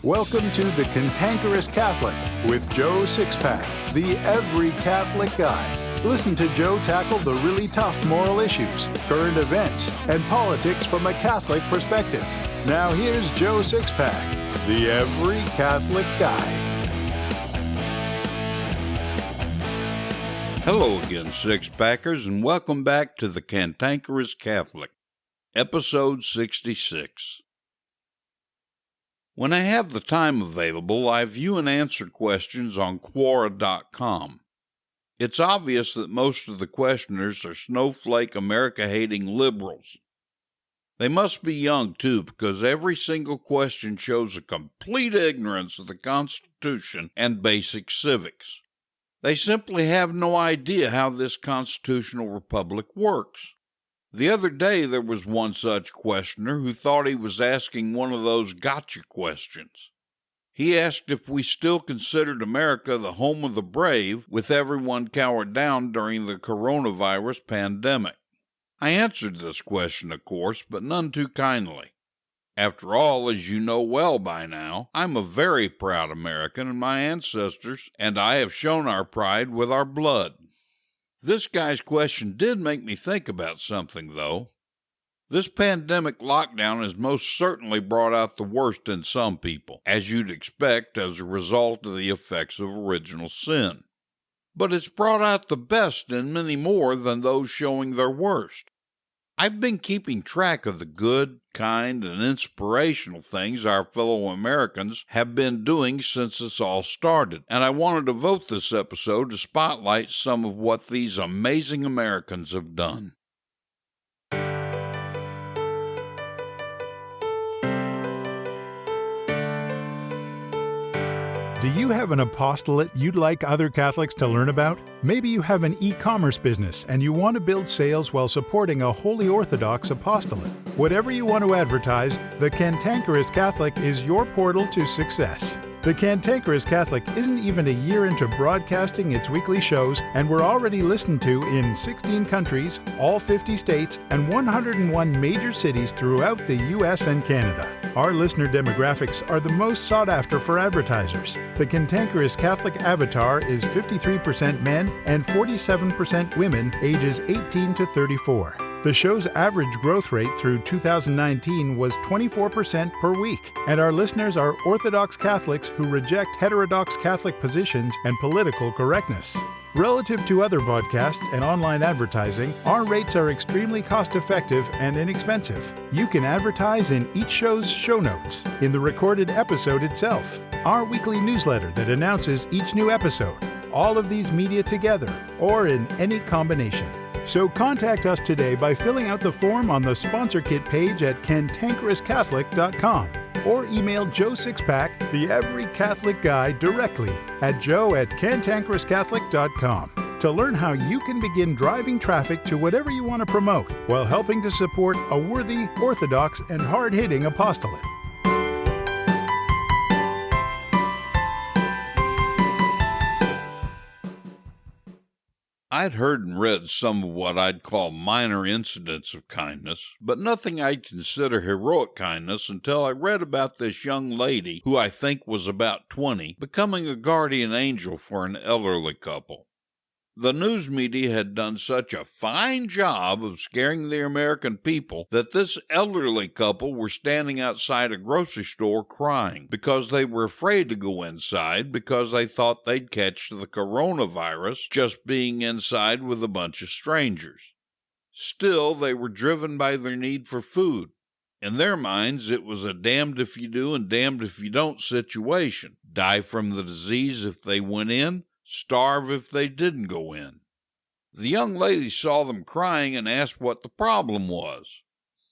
Welcome to the Cantankerous Catholic with Joe Sixpack, the every Catholic guy. Listen to Joe tackle the really tough moral issues, current events, and politics from a Catholic perspective. Now here's Joe Sixpack, the every Catholic guy. Hello again, Sixpackers, and welcome back to the Cantankerous Catholic, episode 66. When I have the time available, I view and answer questions on Quora.com. It's obvious that most of the questioners are snowflake, America-hating liberals. They must be young, too, because every single question shows a complete ignorance of the Constitution and basic civics. They simply have no idea how this constitutional republic works. The other day, there was one such questioner who thought he was asking one of those gotcha questions. He asked if we still considered America the home of the brave, with everyone cowered down during the coronavirus pandemic. I answered this question, of course, but none too kindly. After all, as you know well by now, I'm a very proud American, and my ancestors and I have shown our pride with our blood. This guy's question did make me think about something, though. This pandemic lockdown has most certainly brought out the worst in some people, as you'd expect as a result of the effects of original sin. But it's brought out the best in many more than those showing their worst. I've been keeping track of the good, kind, and inspirational things our fellow Americans have been doing since this all started, and I wanted to devote this episode to spotlight some of what these amazing Americans have done. Do you have an apostolate you'd like other Catholics to learn about? Maybe you have an e-commerce business and you want to build sales while supporting a Holy Orthodox apostolate. Whatever you want to advertise, the Cantankerous Catholic is your portal to success. The Cantankerous Catholic isn't even a year into broadcasting its weekly shows, and we're already listened to in 16 countries, all 50 states, and 101 major cities throughout the U.S. and Canada. Our listener demographics are the most sought after for advertisers. The Cantankerous Catholic avatar is 53% men and 47% women ages 18 to 34. The show's average growth rate through 2019 was 24% per week, and our listeners are Orthodox Catholics who reject heterodox Catholic positions and political correctness. Relative to other broadcasts and online advertising, our rates are extremely cost-effective and inexpensive. You can advertise in each show's show notes, in the recorded episode itself, our weekly newsletter that announces each new episode, all of these media together, or in any combination. So contact us today by filling out the form on the sponsor kit page at cantankerouscatholic.com or email Joe Sixpack, the every Catholic guy, directly at joe@cantankerouscatholic.com to learn how you can begin driving traffic to whatever you want to promote while helping to support a worthy, orthodox, and hard-hitting apostolate. I'd heard and read some of what I'd call minor incidents of kindness, but nothing I'd consider heroic kindness until I read about this young lady, who I think was about 20, becoming a guardian angel for an elderly couple. The news media had done such a fine job of scaring the American people that this elderly couple were standing outside a grocery store crying because they were afraid to go inside because they thought they'd catch the coronavirus just being inside with a bunch of strangers. Still, they were driven by their need for food. In their minds, it was a damned if you do and damned if you don't situation. Die from the disease if they went in, starve if they didn't go in. The young lady saw them crying and asked what the problem was.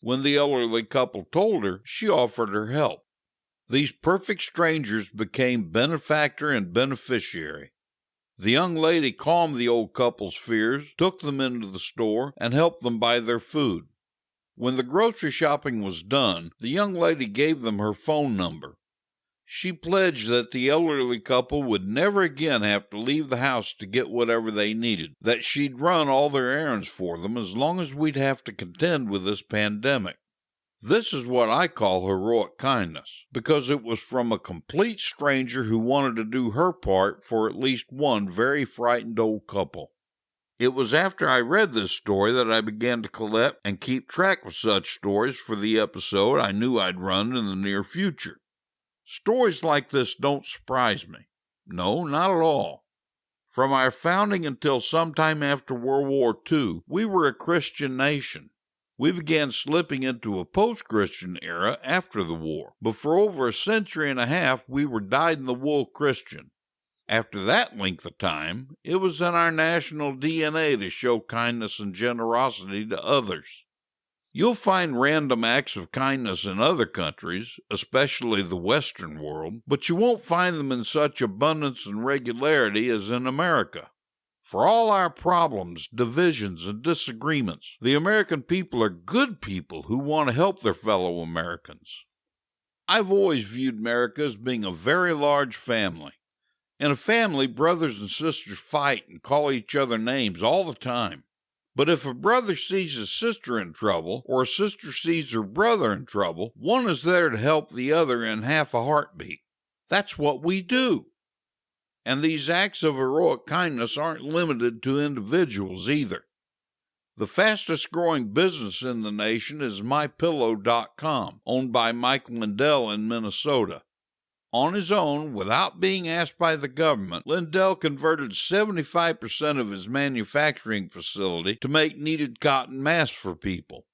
When the elderly couple told her, she offered her help. These perfect strangers became benefactor and beneficiary. The young lady calmed the old couple's fears, took them into the store, and helped them buy their food. When the grocery shopping was done, the young lady gave them her phone number. She pledged that the elderly couple would never again have to leave the house to get whatever they needed, that she'd run all their errands for them as long as we'd have to contend with this pandemic. This is what I call heroic kindness, because it was from a complete stranger who wanted to do her part for at least one very frightened old couple. It was after I read this story that I began to collect and keep track of such stories for the episode I knew I'd run in the near future. Stories like this don't surprise me. No, not at all. From our founding until sometime after World War II, we were a Christian nation. We began slipping into a post-Christian era after the war, but for over a century and a half we were dyed-in-the-wool Christian. After that length of time, it was in our national DNA to show kindness and generosity to others. You'll find random acts of kindness in other countries, especially the Western world, but you won't find them in such abundance and regularity as in America. For all our problems, divisions, and disagreements, the American people are good people who want to help their fellow Americans. I've always viewed America as being a very large family. In a family, brothers and sisters fight and call each other names all the time. But if a brother sees his sister in trouble, or a sister sees her brother in trouble, one is there to help the other in half a heartbeat. That's what we do. And these acts of heroic kindness aren't limited to individuals either. The fastest growing business in the nation is MyPillow.com, owned by Mike Lindell in Minnesota. On his own, without being asked by the government, Lindell converted 75% of his manufacturing facility to make needed cotton masks for people.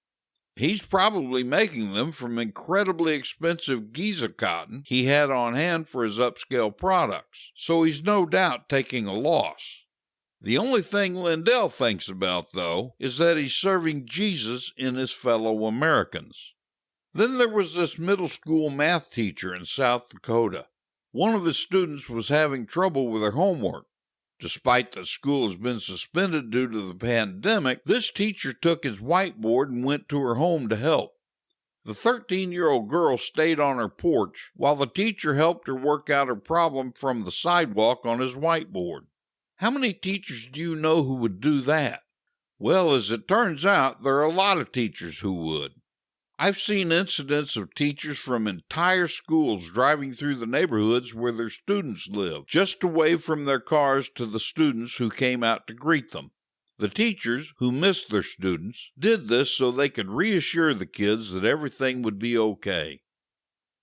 He's probably making them from incredibly expensive Giza cotton he had on hand for his upscale products, so he's no doubt taking a loss. The only thing Lindell thinks about, though, is that he's serving Jesus in his fellow Americans. Then there was this middle school math teacher in South Dakota. One of his students was having trouble with her homework. Despite that school has been suspended due to the pandemic, this teacher took his whiteboard and went to her home to help. The 13-year-old girl stayed on her porch while the teacher helped her work out her problem from the sidewalk on his whiteboard. How many teachers do you know who would do that? Well, as it turns out, there are a lot of teachers who would. I've seen incidents of teachers from entire schools driving through the neighborhoods where their students live, just to wave from their cars to the students who came out to greet them. The teachers, who missed their students, did this so they could reassure the kids that everything would be okay.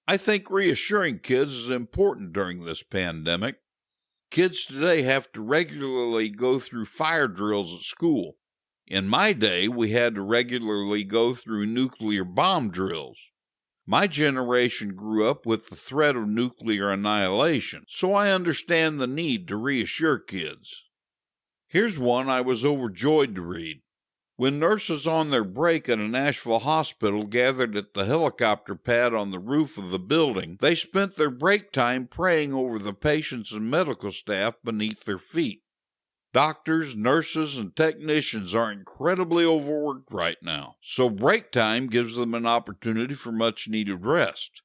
I think reassuring kids is important during this pandemic. Kids today have to regularly go through fire drills at school. In my day, we had to regularly go through nuclear bomb drills. My generation grew up with the threat of nuclear annihilation, so I understand the need to reassure kids. Here's one I was overjoyed to read. When nurses on their break at a Nashville hospital gathered at the helicopter pad on the roof of the building, they spent their break time praying over the patients and medical staff beneath their feet. Doctors, nurses, and technicians are incredibly overworked right now, so break time gives them an opportunity for much-needed rest.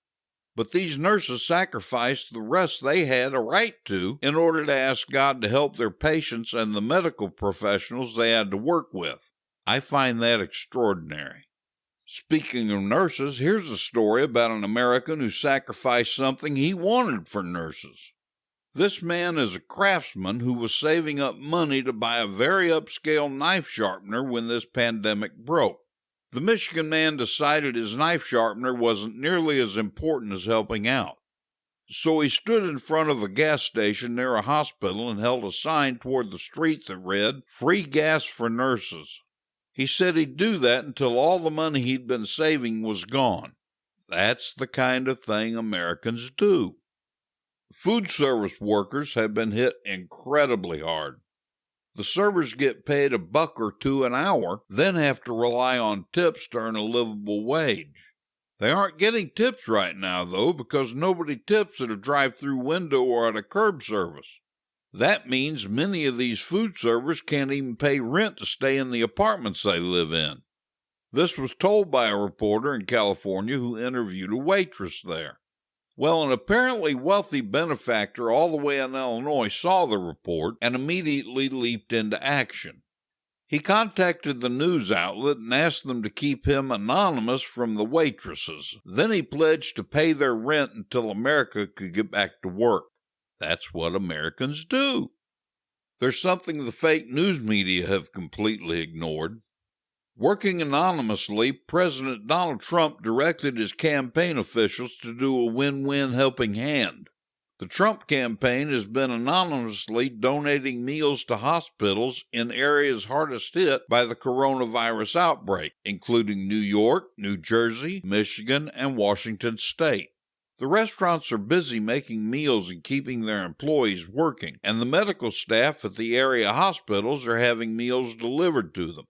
But these nurses sacrificed the rest they had a right to in order to ask God to help their patients and the medical professionals they had to work with. I find that extraordinary. Speaking of nurses, here's a story about an American who sacrificed something he wanted for nurses. This man is a craftsman who was saving up money to buy a very upscale knife sharpener when this pandemic broke. The Michigan man decided his knife sharpener wasn't nearly as important as helping out. So he stood in front of a gas station near a hospital and held a sign toward the street that read, "Free gas for nurses." He said he'd do that until all the money he'd been saving was gone. That's the kind of thing Americans do. Food service workers have been hit incredibly hard. The servers get paid $1 or $2 an hour, then have to rely on tips to earn a livable wage. They aren't getting tips right now, though, because nobody tips at a drive-through window or at a curb service. That means many of these food servers can't even pay rent to stay in the apartments they live in. This was told by a reporter in California who interviewed a waitress there. Well, an apparently wealthy benefactor all the way in Illinois saw the report and immediately leaped into action. He contacted the news outlet and asked them to keep him anonymous from the waitresses. Then he pledged to pay their rent until America could get back to work. That's what Americans do. There's something the fake news media have completely ignored. Working anonymously, President Donald Trump directed his campaign officials to do a win-win helping hand. The Trump campaign has been anonymously donating meals to hospitals in areas hardest hit by the coronavirus outbreak, including New York, New Jersey, Michigan, and Washington State. The restaurants are busy making meals and keeping their employees working, and the medical staff at the area hospitals are having meals delivered to them.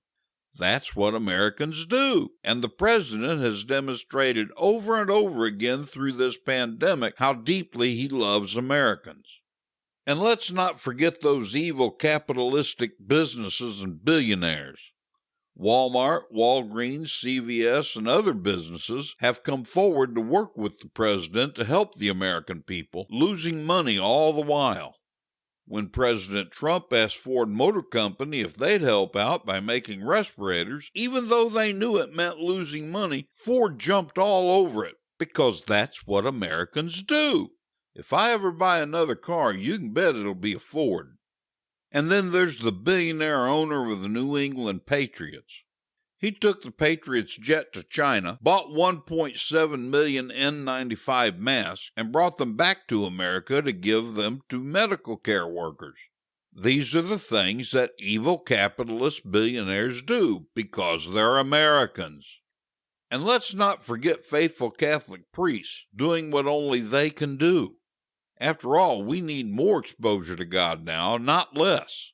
That's what Americans do, and the president has demonstrated over and over again through this pandemic how deeply he loves Americans. And let's not forget those evil capitalistic businesses and billionaires. Walmart, Walgreens, CVS, and other businesses have come forward to work with the president to help the American people, losing money all the while. When President Trump asked Ford Motor Company if they'd help out by making respirators, even though they knew it meant losing money, Ford jumped all over it, because that's what Americans do. If I ever buy another car, you can bet it'll be a Ford. And then there's the billionaire owner of the New England Patriots. He took the Patriots jet to China, bought 1.7 million N95 masks, and brought them back to America to give them to medical care workers. These are the things that evil capitalist billionaires do because they're Americans. And let's not forget faithful Catholic priests doing what only they can do. After all, we need more exposure to God now, not less.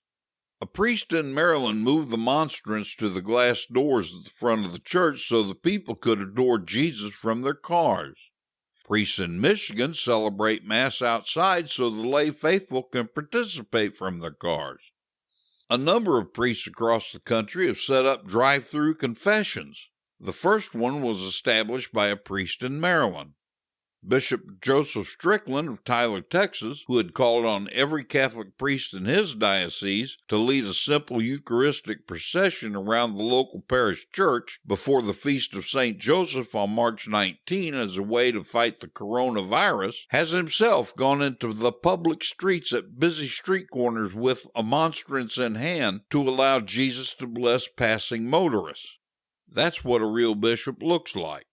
A priest in Maryland moved the monstrance to the glass doors at the front of the church so the people could adore Jesus from their cars. Priests in Michigan celebrate Mass outside so the lay faithful can participate from their cars. A number of priests across the country have set up drive-through confessions. The first one was established by a priest in Maryland. Bishop Joseph Strickland of Tyler, Texas, who had called on every Catholic priest in his diocese to lead a simple Eucharistic procession around the local parish church before the Feast of St. Joseph on March 19 as a way to fight the coronavirus, has himself gone into the public streets at busy street corners with a monstrance in hand to allow Jesus to bless passing motorists. That's what a real bishop looks like.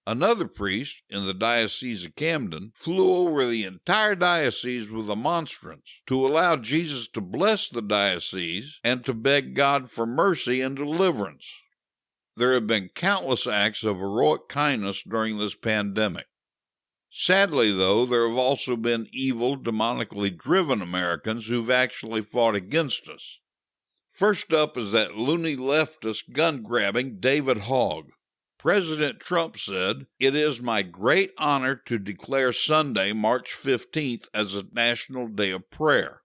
Another priest in the Diocese of Camden flew over the entire diocese with a monstrance to allow Jesus to bless the diocese and to beg God for mercy and deliverance. There have been countless acts of heroic kindness during this pandemic. Sadly, though, there have also been evil, demonically driven Americans who've actually fought against us. First up is that loony leftist gun-grabbing David Hogg. President Trump said, "It is my great honor to declare Sunday, March 15th, as a national day of prayer."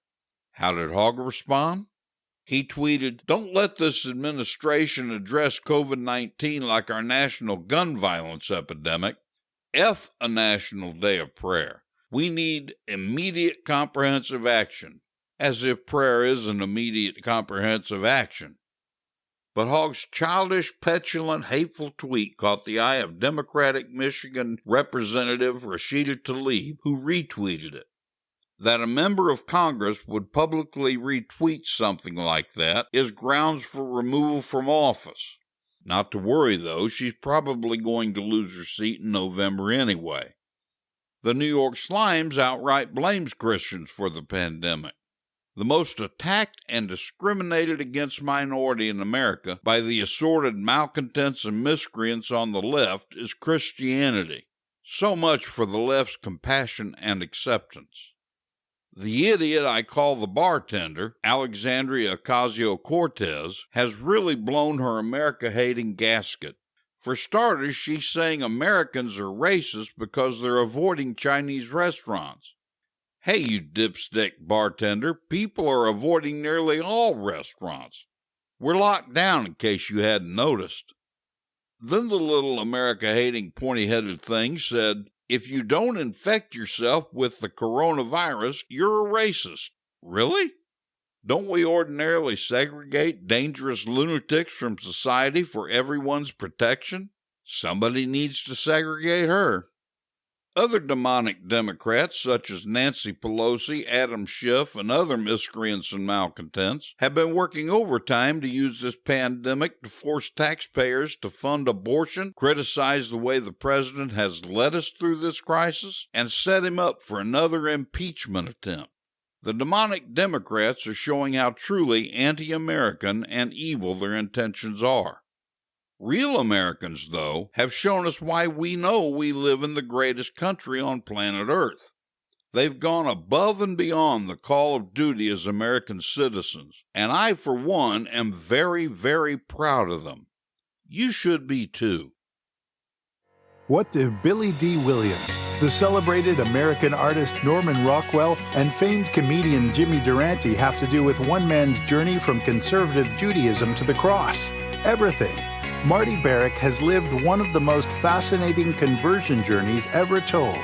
How did Hogg respond? He tweeted, "Don't let this administration address COVID-19 like our national gun violence epidemic. F a national day of prayer. We need immediate comprehensive action." As if prayer is an immediate comprehensive action. But Hogg's childish, petulant, hateful tweet caught the eye of Democratic Michigan Representative Rashida Tlaib, who retweeted it. That a member of Congress would publicly retweet something like that is grounds for removal from office. Not to worry, though, she's probably going to lose her seat in November anyway. The New York Slimes outright blames Christians for the pandemic. The most attacked and discriminated against minority in America by the assorted malcontents and miscreants on the left is Christianity. So much for the left's compassion and acceptance. The idiot I call the bartender, Alexandria Ocasio-Cortez, has really blown her America-hating gasket. For starters, she's saying Americans are racist because they're avoiding Chinese restaurants. Hey, you dipstick bartender, people are avoiding nearly all restaurants. We're locked down in case you hadn't noticed. Then the little America-hating pointy-headed thing said, "If you don't infect yourself with the coronavirus, you're a racist." Really? Don't we ordinarily segregate dangerous lunatics from society for everyone's protection? Somebody needs to segregate her. Other demonic Democrats, such as Nancy Pelosi, Adam Schiff, and other miscreants and malcontents, have been working overtime to use this pandemic to force taxpayers to fund abortion, criticize the way the president has led us through this crisis, and set him up for another impeachment attempt. The demonic Democrats are showing how truly anti-American and evil their intentions are. Real Americans, though, have shown us why we know we live in the greatest country on planet Earth. They've gone above and beyond the call of duty as American citizens, and I, for one, am very, very proud of them. You should be, too. What do Billy D. Williams, the celebrated American artist Norman Rockwell, and famed comedian Jimmy Durante have to do with one man's journey from conservative Judaism to the cross? Everything. Marty Barrick has lived one of the most fascinating conversion journeys ever told.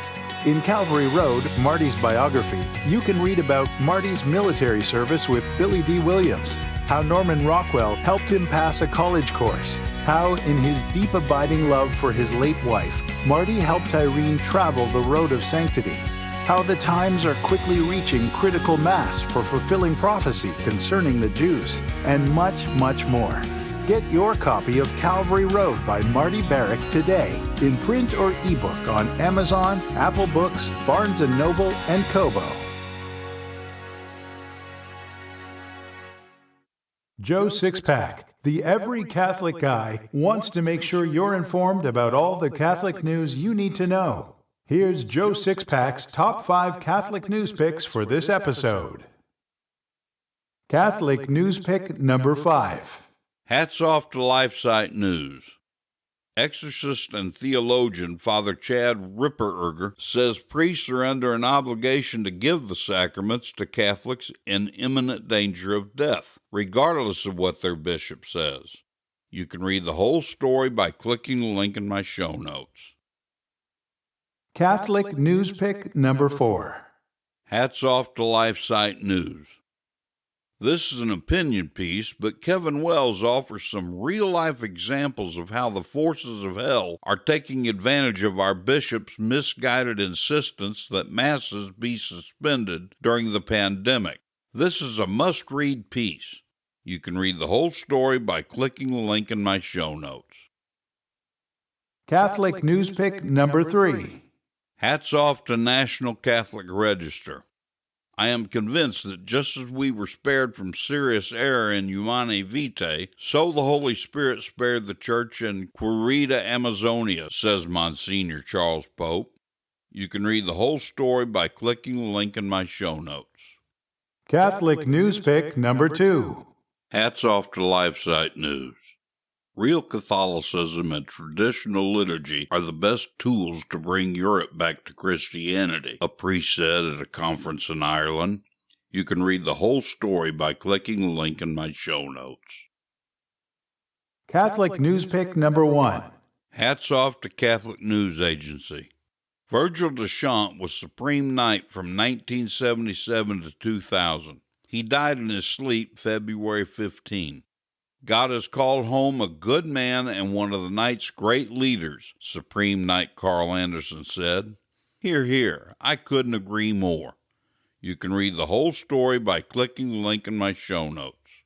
In Calvary Road, Marty's biography, you can read about Marty's military service with Billy D. Williams, how Norman Rockwell helped him pass a college course, how, in his deep abiding love for his late wife, Marty helped Irene travel the road of sanctity, how the times are quickly reaching critical mass for fulfilling prophecy concerning the Jews, and much, much more. Get your copy of Calvary Road by Marty Barrick today, in print or ebook on Amazon, Apple Books, Barnes & Noble, and Kobo. Joe Sixpack, the every Catholic guy, wants to make sure you're informed about all the Catholic news you need to know. Here's Joe Sixpack's top 5 Catholic news picks for this episode. Catholic news pick number 5. Hats off to LifeSite News. Exorcist and theologian Father Chad Ripperger says priests are under an obligation to give the sacraments to Catholics in imminent danger of death, regardless of what their bishop says. You can read the whole story by clicking the link in my show notes. Catholic news pick number 4. Hats off to LifeSite News. This is an opinion piece, but Kevin Wells offers some real-life examples of how the forces of hell are taking advantage of our bishop's misguided insistence that masses be suspended during the pandemic. This is a must-read piece. You can read the whole story by clicking the link in my show notes. Catholic news pick number 3. Hats off to National Catholic Register. I am convinced that just as we were spared from serious error in Humanae Vitae, so the Holy Spirit spared the Church in Querida Amazonia, says Monsignor Charles Pope. You can read the whole story by clicking the link in my show notes. Catholic news pick number 2. Hats off to LifeSite News. Real Catholicism and traditional liturgy are the best tools to bring Europe back to Christianity, a priest said at a conference in Ireland. You can read the whole story by clicking the link in my show notes. Catholic news pick number 1. Hats off to Catholic News Agency. Virgil Deschamps was Supreme Knight from 1977 to 2000. He died in his sleep February 15. God has called home a good man and one of the Knight's great leaders, Supreme Knight Carl Anderson said. Hear, hear. I couldn't agree more. You can read the whole story by clicking the link in my show notes.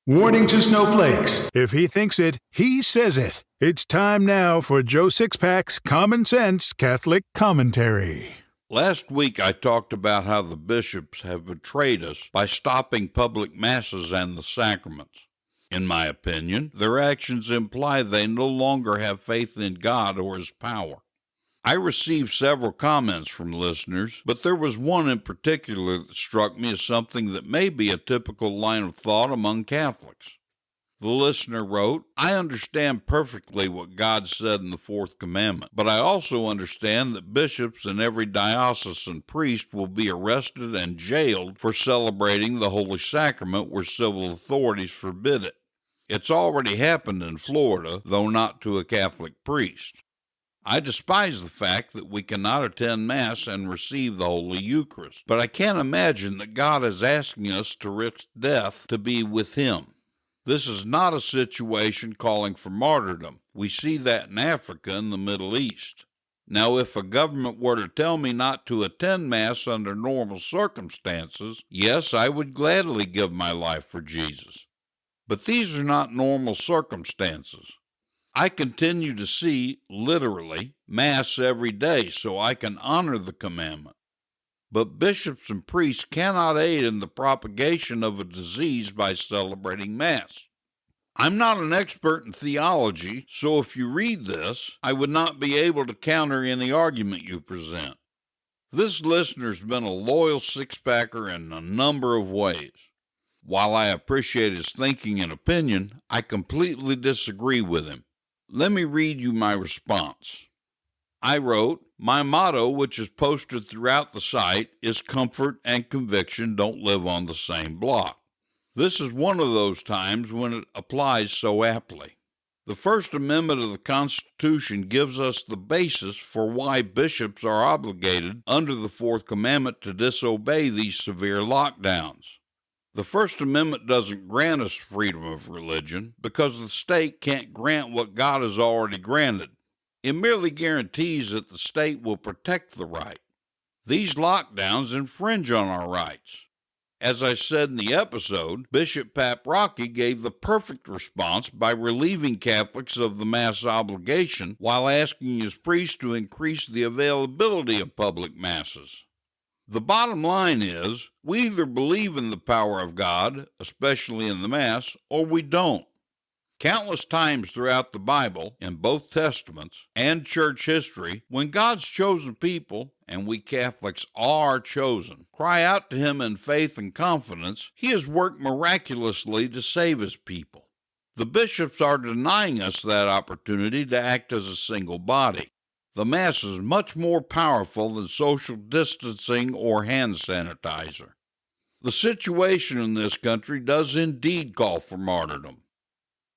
Warning to snowflakes. If he thinks it, he says it. It's time now for Joe Sixpack's Common Sense Catholic Commentary. Last week I talked about how the bishops have betrayed us by stopping public masses and the sacraments. In my opinion, their actions imply they no longer have faith in God or His power. I received several comments from listeners, but there was one in particular that struck me as something that may be a typical line of thought among Catholics. The listener wrote, I understand perfectly what God said in the fourth commandment, but I also understand that bishops in every diocesan priest will be arrested and jailed for celebrating the Holy Sacrament where civil authorities forbid it. It's already happened in Florida, though not to a Catholic priest. I despise the fact that we cannot attend Mass and receive the Holy Eucharist, but I can't imagine that God is asking us to risk death to be with Him. This is not a situation calling for martyrdom. We see that in Africa and the Middle East. Now, if a government were to tell me not to attend Mass under normal circumstances, yes, I would gladly give my life for Jesus. But these are not normal circumstances. I continue to see, literally, Mass every day so I can honor the commandment. But bishops and priests cannot aid in the propagation of a disease by celebrating Mass. I'm not an expert in theology, so if you read this, I would not be able to counter any argument you present. This listener's been a loyal six-packer in a number of ways. While I appreciate his thinking and opinion, I completely disagree with him. Let me read you my response. I wrote, my motto, which is posted throughout the site, is comfort and conviction don't live on the same block. This is one of those times when it applies so aptly. The First Amendment of the Constitution gives us the basis for why bishops are obligated under the Fourth Commandment to disobey these severe lockdowns. The First Amendment doesn't grant us freedom of religion because the state can't grant what God has already granted. It merely guarantees that the state will protect the right. These lockdowns infringe on our rights. As I said in the episode, Bishop Paprocki gave the perfect response by relieving Catholics of the Mass obligation while asking his priests to increase the availability of public Masses. The bottom line is, we either believe in the power of God, especially in the Mass, or we don't. Countless times throughout the Bible, in both Testaments, and church history, when God's chosen people, and we Catholics are chosen, cry out to Him in faith and confidence, He has worked miraculously to save His people. The bishops are denying us that opportunity to act as a single body. The Mass is much more powerful than social distancing or hand sanitizer. The situation in this country does indeed call for martyrdom.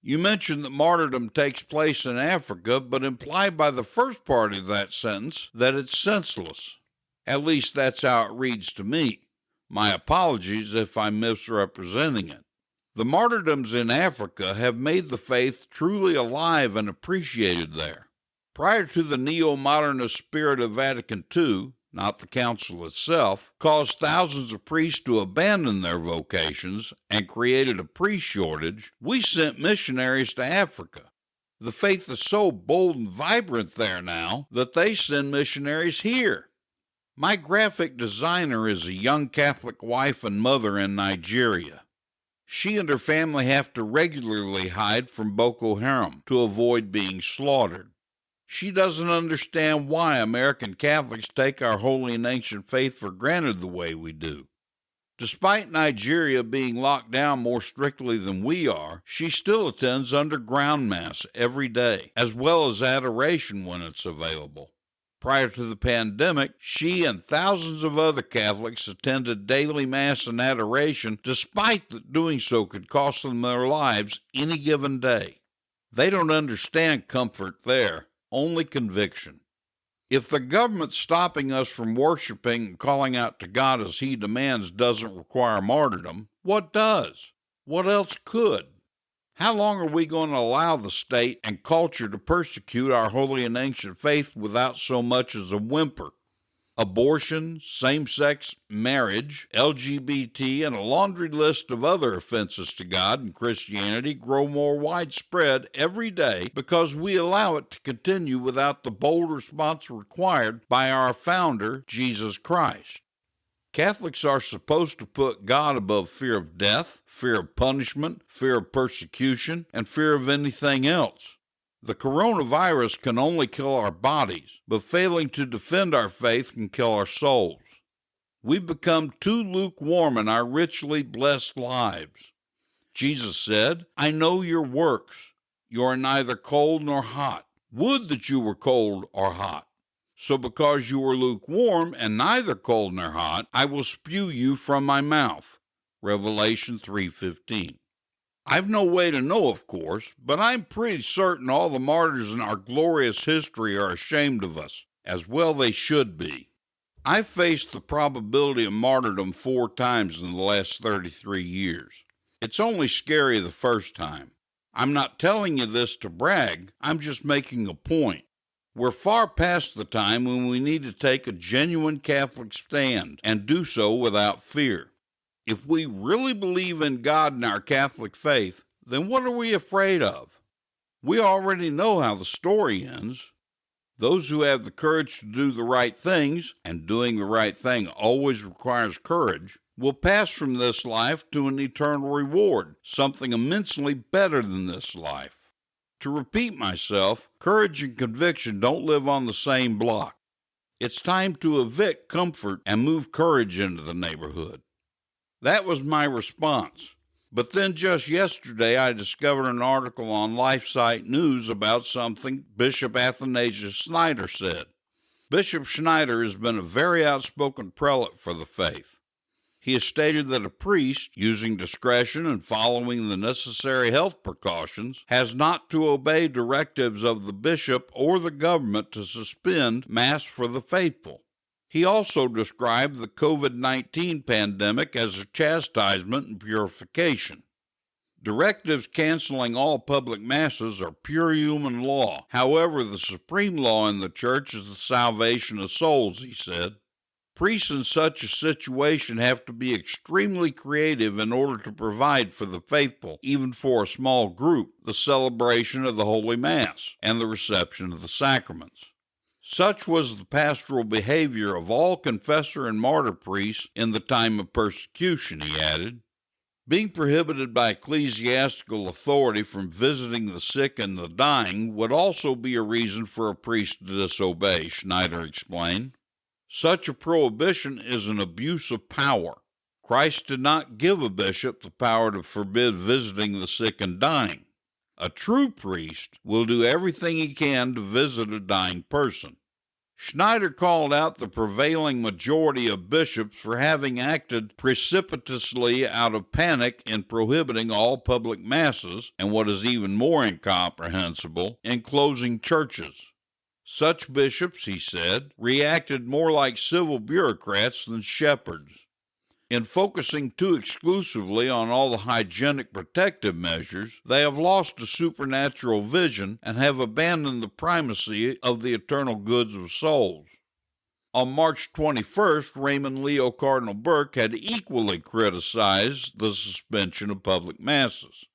You mentioned that martyrdom takes place in Africa, but imply by the first part of that sentence that it's senseless. At least that's how it reads to me. My apologies if I'm misrepresenting it. The martyrdoms in Africa have made the faith truly alive and appreciated there. Prior to the neo-modernist spirit of Vatican II, not the council itself, caused thousands of priests to abandon their vocations and created a priest shortage, we sent missionaries to Africa. The faith is so bold and vibrant there now that they send missionaries here. My graphic designer is a young Catholic wife and mother in Nigeria. She and her family have to regularly hide from Boko Haram to avoid being slaughtered. She doesn't understand why American Catholics take our holy and ancient faith for granted the way we do. Despite Nigeria being locked down more strictly than we are, she still attends underground Mass every day, as well as adoration when it's available. Prior to the pandemic, she and thousands of other Catholics attended daily Mass and adoration, despite that doing so could cost them their lives any given day. They don't understand comfort there. Only conviction. If the government stopping us from worshiping and calling out to God as He demands doesn't require martyrdom, what does? What else could? How long are we going to allow the state and culture to persecute our holy and ancient faith without so much as a whimper? Abortion, same-sex marriage, LGBT, and a laundry list of other offenses to God and Christianity grow more widespread every day because we allow it to continue without the bold response required by our founder, Jesus Christ. Catholics are supposed to put God above fear of death, fear of punishment, fear of persecution, and fear of anything else. The coronavirus can only kill our bodies, but failing to defend our faith can kill our souls. We've become too lukewarm in our richly blessed lives. Jesus said, I know your works. You are neither cold nor hot. Would that you were cold or hot. So because you are lukewarm and neither cold nor hot, I will spew you from my mouth. Revelation 3:15. I've no way to know, of course, but I'm pretty certain all the martyrs in our glorious history are ashamed of us, as well they should be. I've faced the probability of martyrdom 4 times in the last 33 years. It's only scary the first time. I'm not telling you this to brag, I'm just making a point. We're far past the time when we need to take a genuine Catholic stand and do so without fear. If we really believe in God and our Catholic faith, then what are we afraid of? We already know how the story ends. Those who have the courage to do the right things, and doing the right thing always requires courage, will pass from this life to an eternal reward, something immensely better than this life. To repeat myself, courage and conviction don't live on the same block. It's time to evict comfort and move courage into the neighborhood. That was my response. But then just yesterday I discovered an article on LifeSite News about something Bishop Athanasius Schneider said. Bishop Schneider has been a very outspoken prelate for the faith. He has stated that a priest, using discretion and following the necessary health precautions, has not to obey directives of the bishop or the government to suspend Mass for the faithful. He also described the COVID-19 pandemic as a chastisement and purification. Directives canceling all public masses are pure human law. However, the supreme law in the church is the salvation of souls, he said. Priests in such a situation have to be extremely creative in order to provide for the faithful, even for a small group, the celebration of the Holy Mass and the reception of the sacraments. Such was the pastoral behavior of all confessor and martyr priests in the time of persecution, he added. Being prohibited by ecclesiastical authority from visiting the sick and the dying would also be a reason for a priest to disobey, Schneider explained. Such a prohibition is an abuse of power. Christ did not give a bishop the power to forbid visiting the sick and dying. A true priest will do everything he can to visit a dying person. Schneider called out the prevailing majority of bishops for having acted precipitously out of panic in prohibiting all public masses, and what is even more incomprehensible, in closing churches. Such bishops, he said, reacted more like civil bureaucrats than shepherds. In focusing too exclusively on all the hygienic protective measures, they have lost a supernatural vision and have abandoned the primacy of the eternal goods of souls. On March 21st, Raymond Leo Cardinal Burke had equally criticized the suspension of public masses.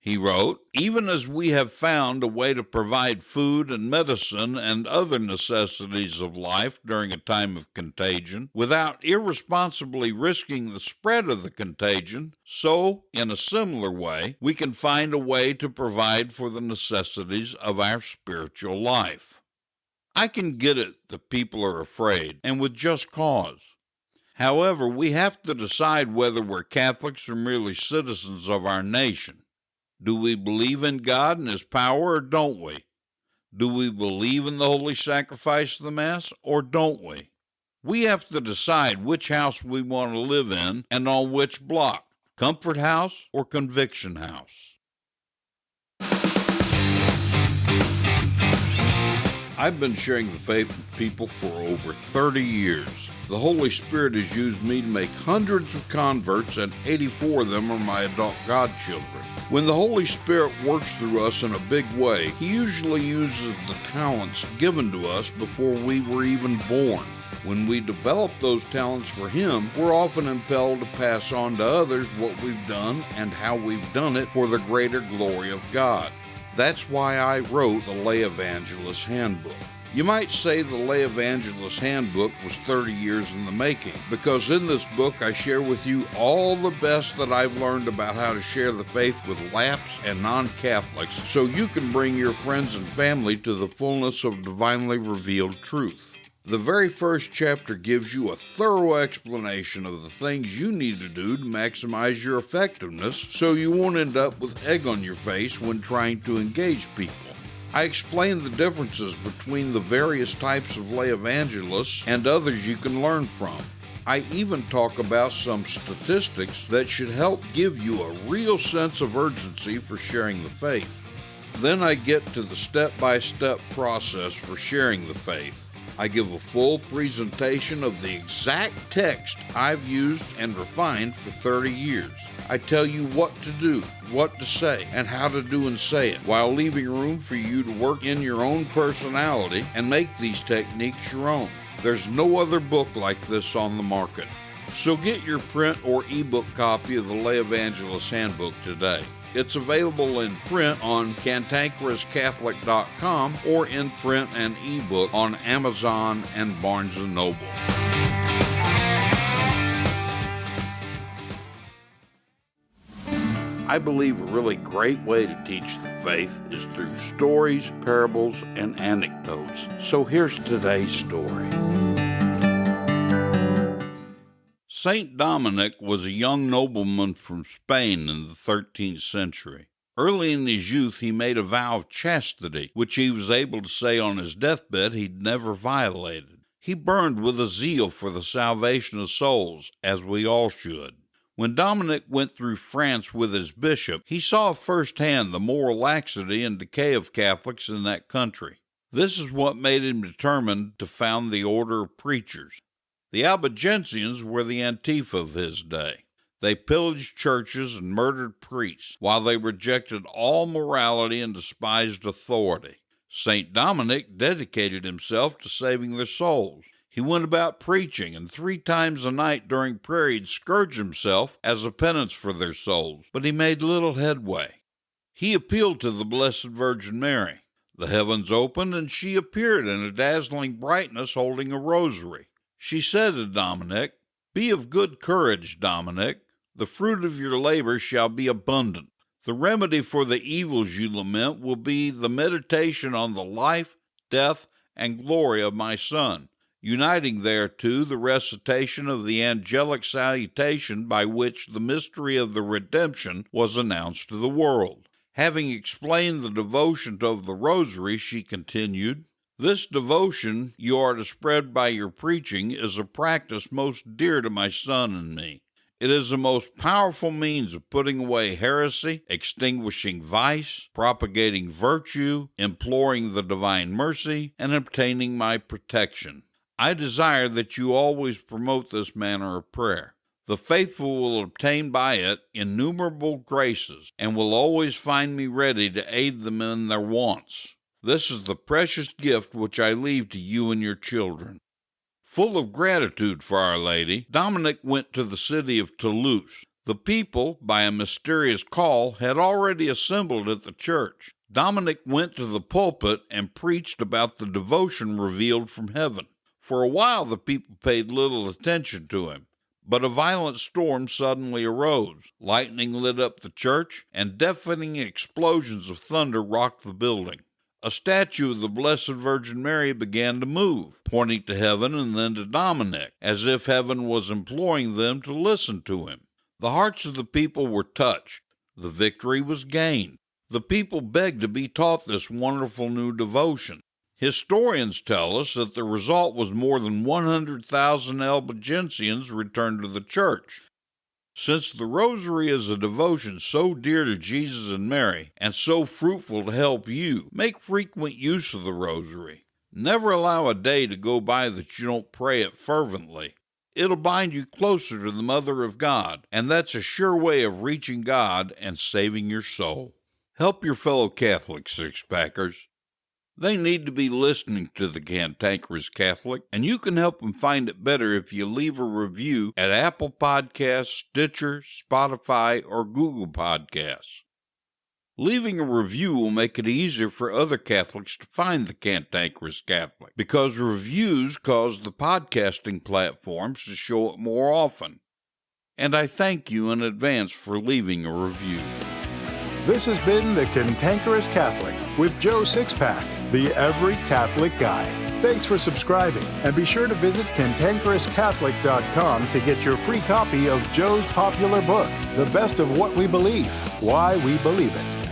He wrote, "Even as we have found a way to provide food and medicine and other necessities of life during a time of contagion without irresponsibly risking the spread of the contagion, so, in a similar way, we can find a way to provide for the necessities of our spiritual life." I can get it that people are afraid, and with just cause. However, we have to decide whether we're Catholics or merely citizens of our nation. Do we believe in God and His power, or don't we? Do we believe in the holy sacrifice of the Mass, or don't we? We have to decide which house we want to live in and on which block, Comfort House or Conviction House. I've been sharing the faith with people for over 30 years. The Holy Spirit has used me to make hundreds of converts, and 84 of them are my adult godchildren. When the Holy Spirit works through us in a big way, He usually uses the talents given to us before we were even born. When we develop those talents for Him, we're often impelled to pass on to others what we've done and how we've done it for the greater glory of God. That's why I wrote the Lay Evangelist Handbook. You might say the Lay Evangelist Handbook was 30 years in the making, because in this book I share with you all the best that I've learned about how to share the faith with lapsed and non-Catholics, so you can bring your friends and family to the fullness of divinely revealed truth. The very first chapter gives you a thorough explanation of the things you need to do to maximize your effectiveness so you won't end up with egg on your face when trying to engage people. I explain the differences between the various types of lay evangelists and others you can learn from. I even talk about some statistics that should help give you a real sense of urgency for sharing the faith. Then I get to the step-by-step process for sharing the faith. I give a full presentation of the exact text I've used and refined for 30 years. I tell you what to do, what to say, and how to do and say it, while leaving room for you to work in your own personality and make these techniques your own. There's no other book like this on the market. So get your print or ebook copy of the Lay Evangelist Handbook today. It's available in print on CantankerousCatholic.com or in print and ebook on Amazon and Barnes & Noble. I believe a really great way to teach the faith is through stories, parables, and anecdotes. So here's today's story. Saint Dominic was a young nobleman from Spain in the 13th century. Early in his youth, he made a vow of chastity, which he was able to say on his deathbed he'd never violated. He burned with a zeal for the salvation of souls, as we all should. When Dominic went through France with his bishop, he saw firsthand the moral laxity and decay of Catholics in that country. This is what made him determined to found the order of preachers. The Albigensians were the Antifa of his day. They pillaged churches and murdered priests, while they rejected all morality and despised authority. St. Dominic dedicated himself to saving their souls. He went about preaching, and 3 times a night during prayer he'd scourge himself as a penance for their souls, but he made little headway. He appealed to the Blessed Virgin Mary. The heavens opened, and she appeared in a dazzling brightness holding a rosary. She said to Dominic, "Be of good courage, Dominic. The fruit of your labor shall be abundant. The remedy for the evils you lament will be the meditation on the life, death, and glory of my Son, uniting thereto the recitation of the angelic salutation by which the mystery of the redemption was announced to the world." Having explained the devotion of the rosary, she continued, "This devotion you are to spread by your preaching is a practice most dear to my Son and me. It is a most powerful means of putting away heresy, extinguishing vice, propagating virtue, imploring the divine mercy, and obtaining my protection. I desire that you always promote this manner of prayer. The faithful will obtain by it innumerable graces, and will always find me ready to aid them in their wants. This is the precious gift which I leave to you and your children." Full of gratitude for Our Lady, Dominic went to the city of Toulouse. The people, by a mysterious call, had already assembled at the church. Dominic went to the pulpit and preached about the devotion revealed from heaven. For a while the people paid little attention to him, but a violent storm suddenly arose. Lightning lit up the church, and deafening explosions of thunder rocked the building. A statue of the Blessed Virgin Mary began to move, pointing to heaven and then to Dominic, as if heaven was imploring them to listen to him. The hearts of the people were touched. The victory was gained. The people begged to be taught this wonderful new devotion. Historians tell us that the result was more than 100,000 Albigensians returned to the church. Since the rosary is a devotion so dear to Jesus and Mary, and so fruitful to help you, make frequent use of the rosary. Never allow a day to go by that you don't pray it fervently. It'll bind you closer to the Mother of God, and that's a sure way of reaching God and saving your soul. Help your fellow Catholics, six-packers. They need to be listening to the Cantankerous Catholic, and you can help them find it better if you leave a review at Apple Podcasts, Stitcher, Spotify, or Google Podcasts. Leaving a review will make it easier for other Catholics to find the Cantankerous Catholic, because reviews cause the podcasting platforms to show it more often. And I thank you in advance for leaving a review. This has been the Cantankerous Catholic with Joe Sixpack, the Every Catholic Guy. Thanks for subscribing, and be sure to visit CantankerousCatholic.com to get your free copy of Joe's popular book, The Best of What We Believe, Why We Believe It.